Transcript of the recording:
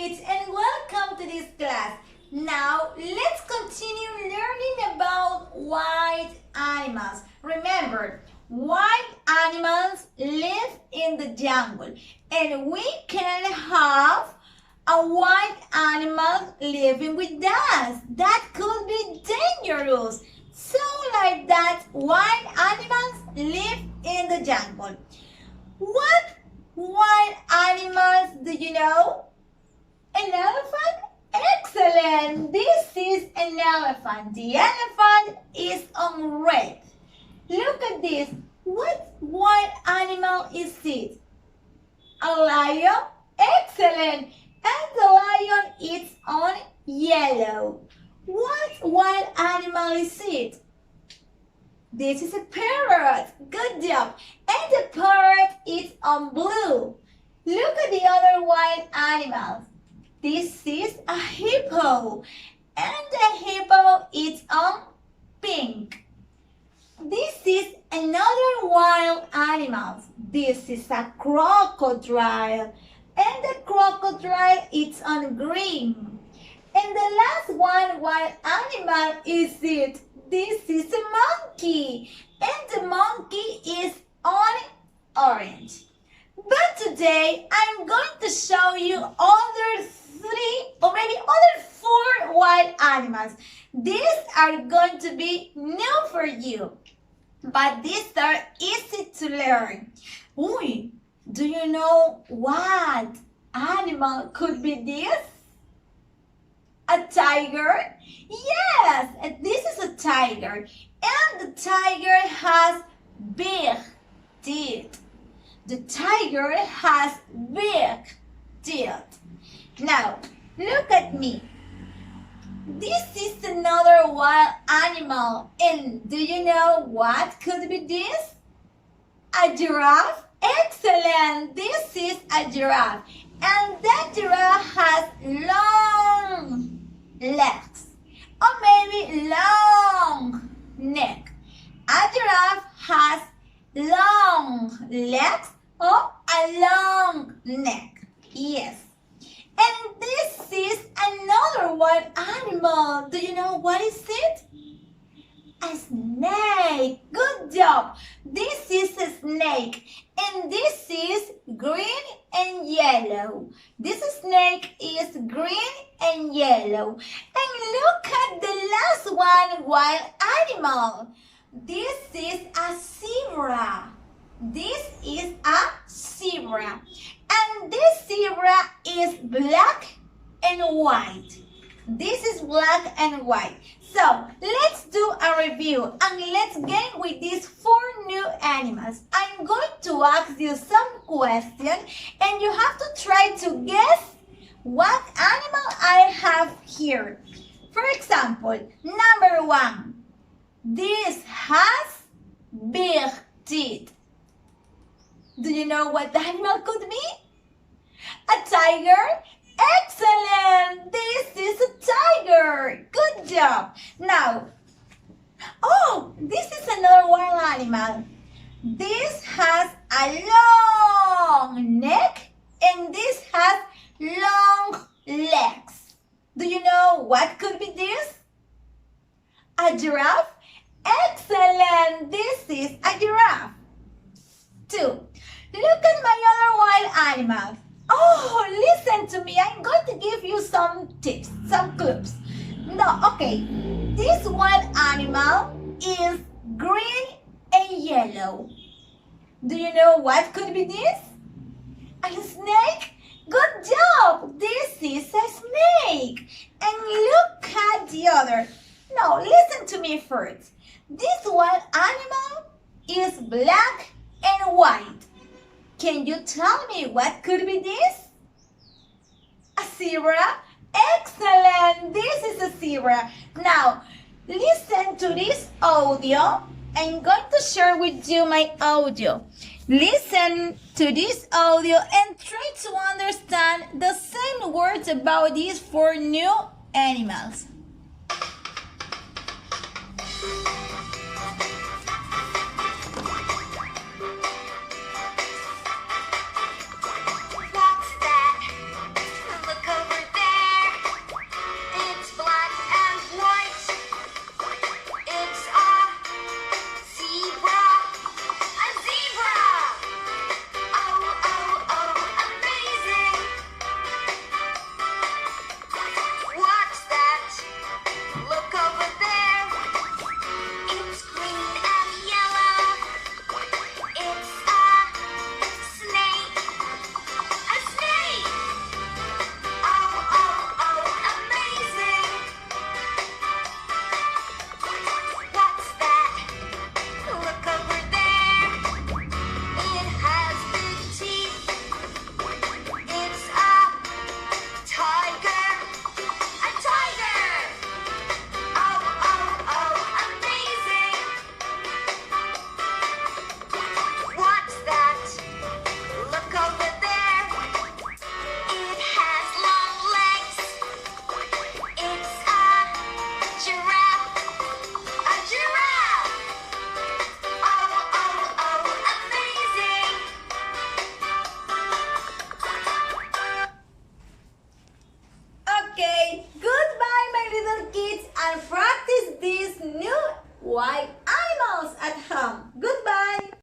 kids, and welcome to this class. Now, let's continue learning about wild animals. Remember, wild animals live in the jungle, and we can have a wild animal living with us. That could be dangerous. So like that, wild animals live in the jungle. What wild animals do you know? An elephant? Excellent! This is an elephant. The elephant is on red. Look at this. What wild animal is it? A lion? Excellent! And the lion is on yellow. What wild animal is it? This is a parrot. Good job. And the parrot is on blue. Look at the other wild animals. This is a hippo. And the hippo is on pink. This is another wild animal. This is a crocodile. And the crocodile is on green. And the last one wild animal is it. This is a monkey. And the monkey is on orange. But today I'm going to show you other 3 or maybe other 4 wild animals. These are going to be new for you. But these are easy to learn. Uy, do you know what animal could be this? A tiger? Yes, this is a tiger. And the tiger has big teeth. The tiger has big teeth. Now, look at me. This is another wild animal. And do you know what could be this? A giraffe? Excellent! This is a giraffe. And that giraffe has long legs or maybe long neck. A giraffe has long legs or a long neck. Yes. And this is another wild animal. Do you know what is it? A snake. Good job. This is a snake. And this is green and yellow. This snake is green and yellow. And look at the last one, wild animal. This is a zebra. This is a zebra. And this zebra is black and white. This is black and white. So, let's do a review and let's get with these 4 new animals. I'm going to ask you some questions and you have to try to guess what animal I have here. For example, number 1. This has big teeth. Do you know what animal could be? A tiger? Excellent! This is a tiger. Good job. Now, this is another wild animal. This has a long neck and this has long legs. Do you know what could be this? A giraffe? Excellent! This is a giraffe. 2. Look at my other wild animals. Listen to me. I'm going to give you some tips, some clues. No, okay. This wild animal is green and yellow. Do you know what could be this? A snake? Good job. This is a snake. And look at the other. No, listen to me first. This wild animal is black and white. Can you tell me what could be this? A zebra? Excellent! This is a zebra. Now, listen to this audio. I'm going to share with you my audio. Listen to this audio and try to understand the same words about these 4 new animals.